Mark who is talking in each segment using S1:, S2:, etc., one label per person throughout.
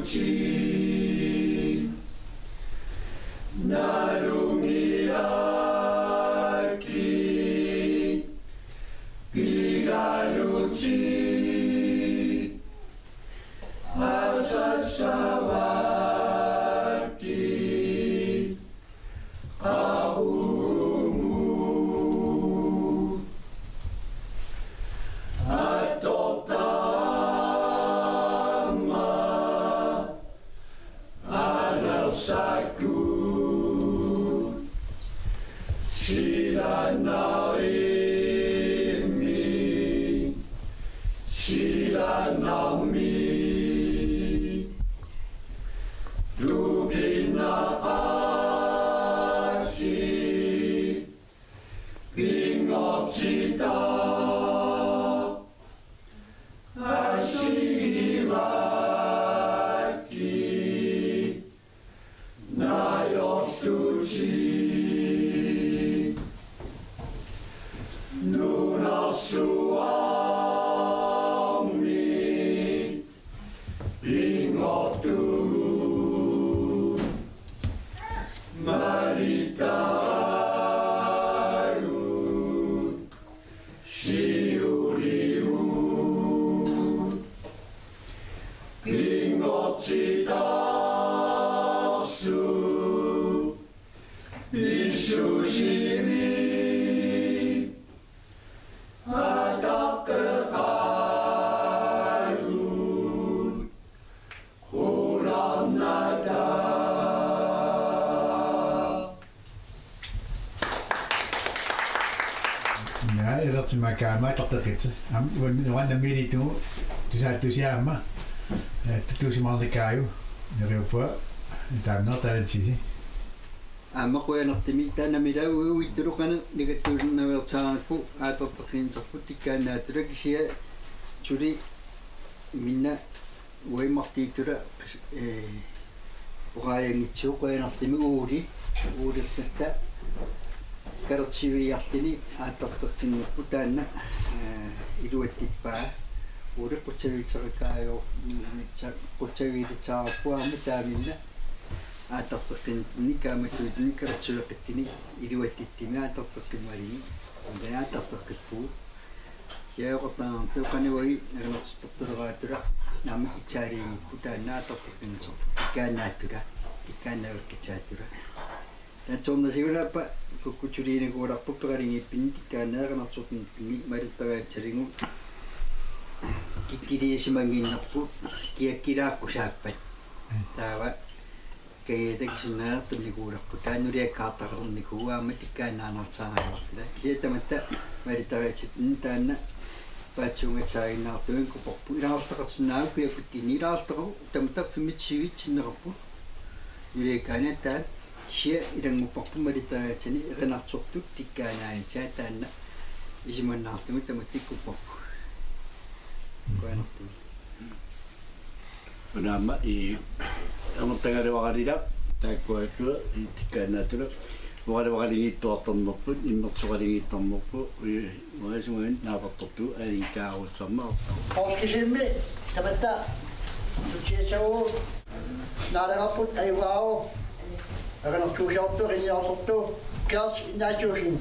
S1: luci narungi aki pira luci asa sawaki kaumu atau tama anasaku sila naimi sila nami Lubina ati bingopcita asiraki nayok tuji nuna suami bingop tuji Maritaru Shiuriu Ingotitasu Isushimi Adakekaru Kuram nada
S2: dat ze elkaar maar dat het wanneer meer toe dus ja maar toen ze man de kayu Europa daar not dat zie
S3: ama ko na timita na mida wi drukana negatur na wel tsapu ato pakin saputika na trekisia churi minna we makti tura ogaya nitsu ko na timi uri tata karotsi yahtini ato pakin putana iluetippa uri pochevi tsakayo mitsa pochevi tsapu amita minna ataptakin nika metu nika ratsuakitini iliwatittimi ataptakin marini ondana ataptakin fu ya qatan tuqani wai nagnatsutturagatura nama kichari kutana ataptakin so ikanatura ikanaurkichatura dan chonna sigura pa kukuchurine gora pupagaringi pintikana nagnatsutun ni maritaga charingu kitiri simangin napu kira kusappat tawa kaya kisuna tu nikura putan nuria kata kalau nikua metika nana sana lah kita mata mari tahu cinta na pacung cai na tu yang kupu ras tak senang kuya kutini ras tak temata fimit siwit cina kupu nuria kana tan sia irang kupu mari tahu cini rena cok tu tika na cai tan isi mana tu temati kupu kau nak tu
S1: Nama ang tengah wakarira tayo ito itikana ito wakaring ito atanok po imot wakaring ito atanok po mga sumayin napatuto ay ikaw sama
S4: Oskisimi tabata tuchechao naraput aywao agan tushauto rinyauto kas inajushin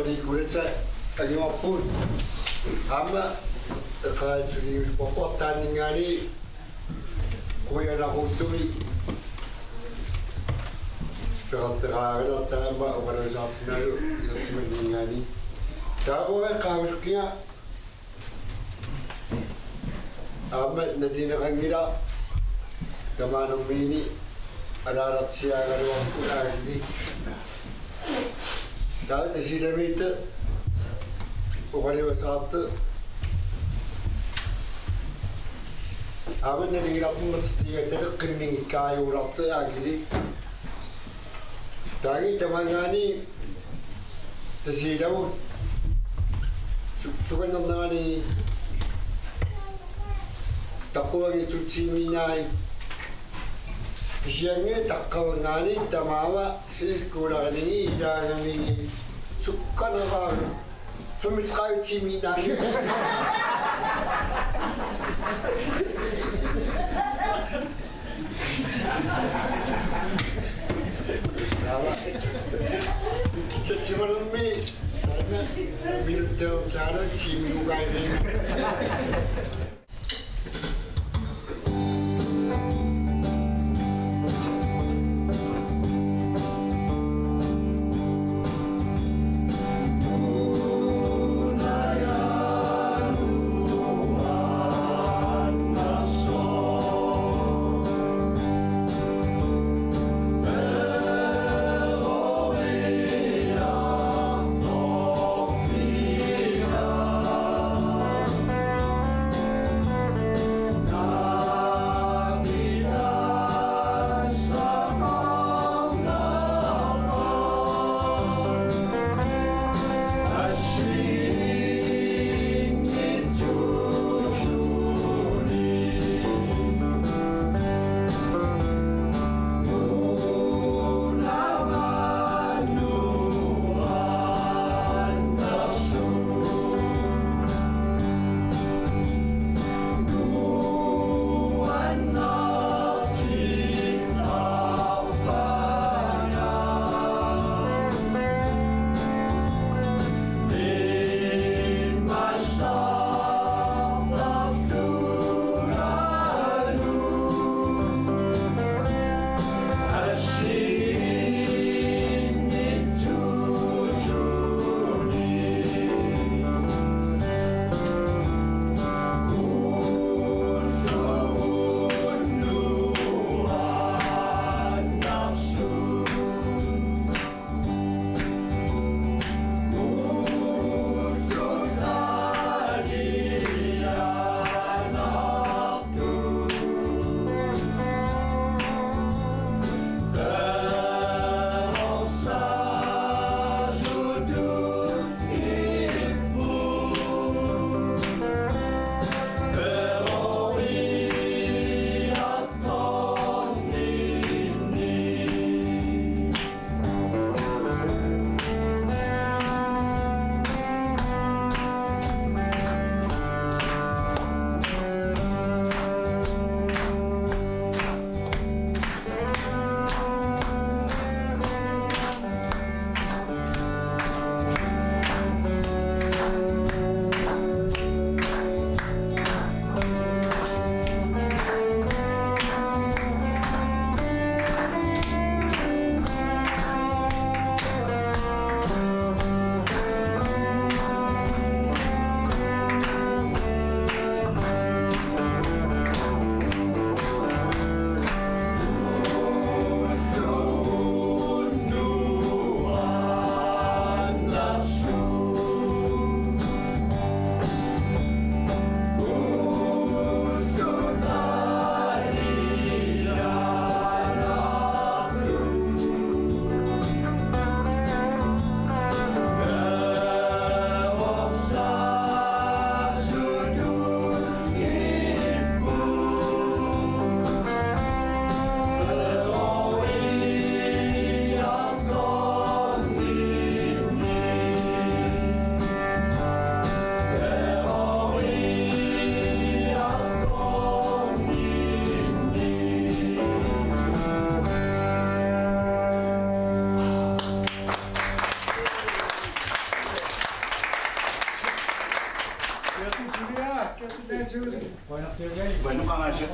S5: Di kulit lagi maupun ama terkait serius pokok tandingan kue anak utui terang-terang atau organisasi nalu yang semendingani tahu kausnya ama nadina kangira kemana ini ada siang ada waktu lagi. Kalau di sini itu, orang satu, apa yang dilakukan mesti itu kening kayu waktu lagi. Tapi teman kami di sini pun cukup nanti takut lagi cuci minyak. Siangnya tak kawan kami tamawa sih sekolah ini jangan ini suka nak tumis kayu cimi nak. Kita cuma lebih karena minum dalam cara cimi juga ini.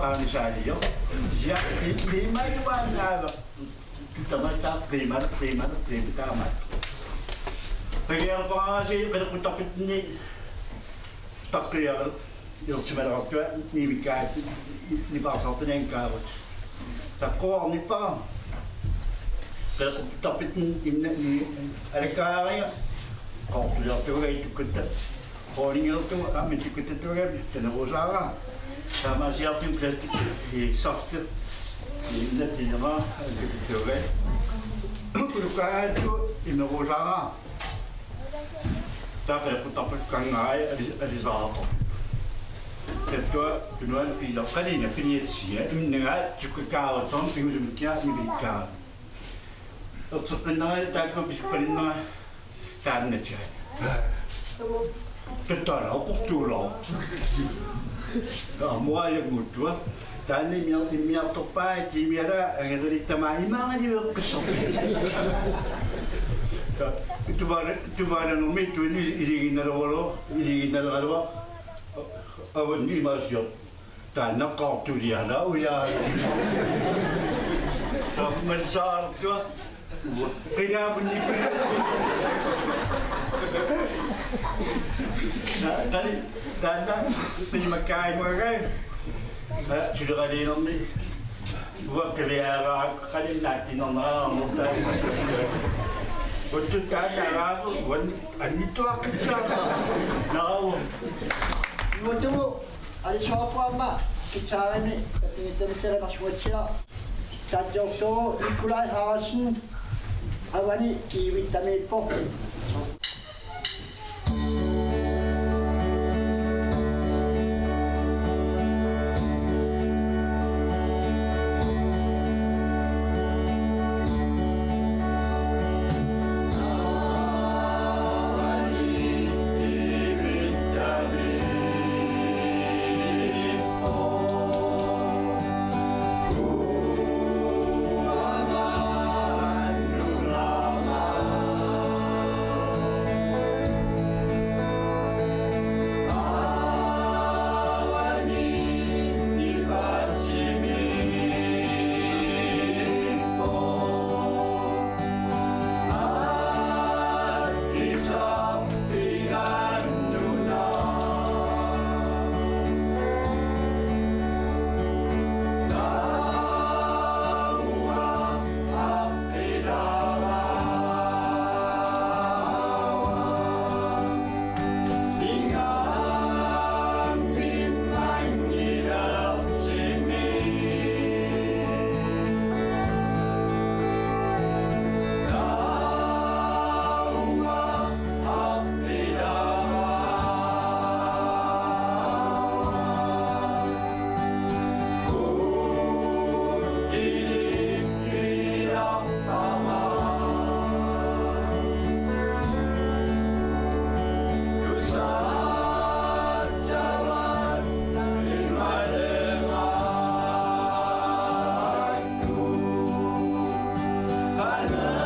S1: qaanisaaliyo ja liimayuaanaava tamata qiimataama qigiarpaasi qilqutaqitni taqqiaqer yortimalerartua niimikkaat nipaartartinaankaavut taqqoarnippaqa qilqutaqitni inna alakkaariga qortuliartuga itukkatta qoningertuga ammitukkattatuga tanerusaara taamaasiartin plastik safter inna tinera alkattuga ulukkaattu imerusaara taqilqutaqit kangaai alisaato tettua tunuan piloqqalina piniatsia imngaa tukkakaawatsorn pingusumikkia nivikkaa erteqqinnera taakku pispalinnera taannatsaat tattala oqortuulaa muayaguttua taanni miartorpaa tiimiala angalalittamaa imaangaliveqqissor tuvaalanermi tuili iliginnaleralua avanni imaasior taannaqqaartuliala uyaa malsaartua qilaapunni tani taanna qilimakkaayimuagai suliqaliinerni uakkaliaaraa qalinnaattinerneraanertaa Untuk kaanaraatu wan annittuaqqitsaama naawu
S4: Nutu ali soqamma kitsarani tamittamistera nasuatsira tajjorto Nikolai Haralsen avani iivittamiippo
S6: Bye.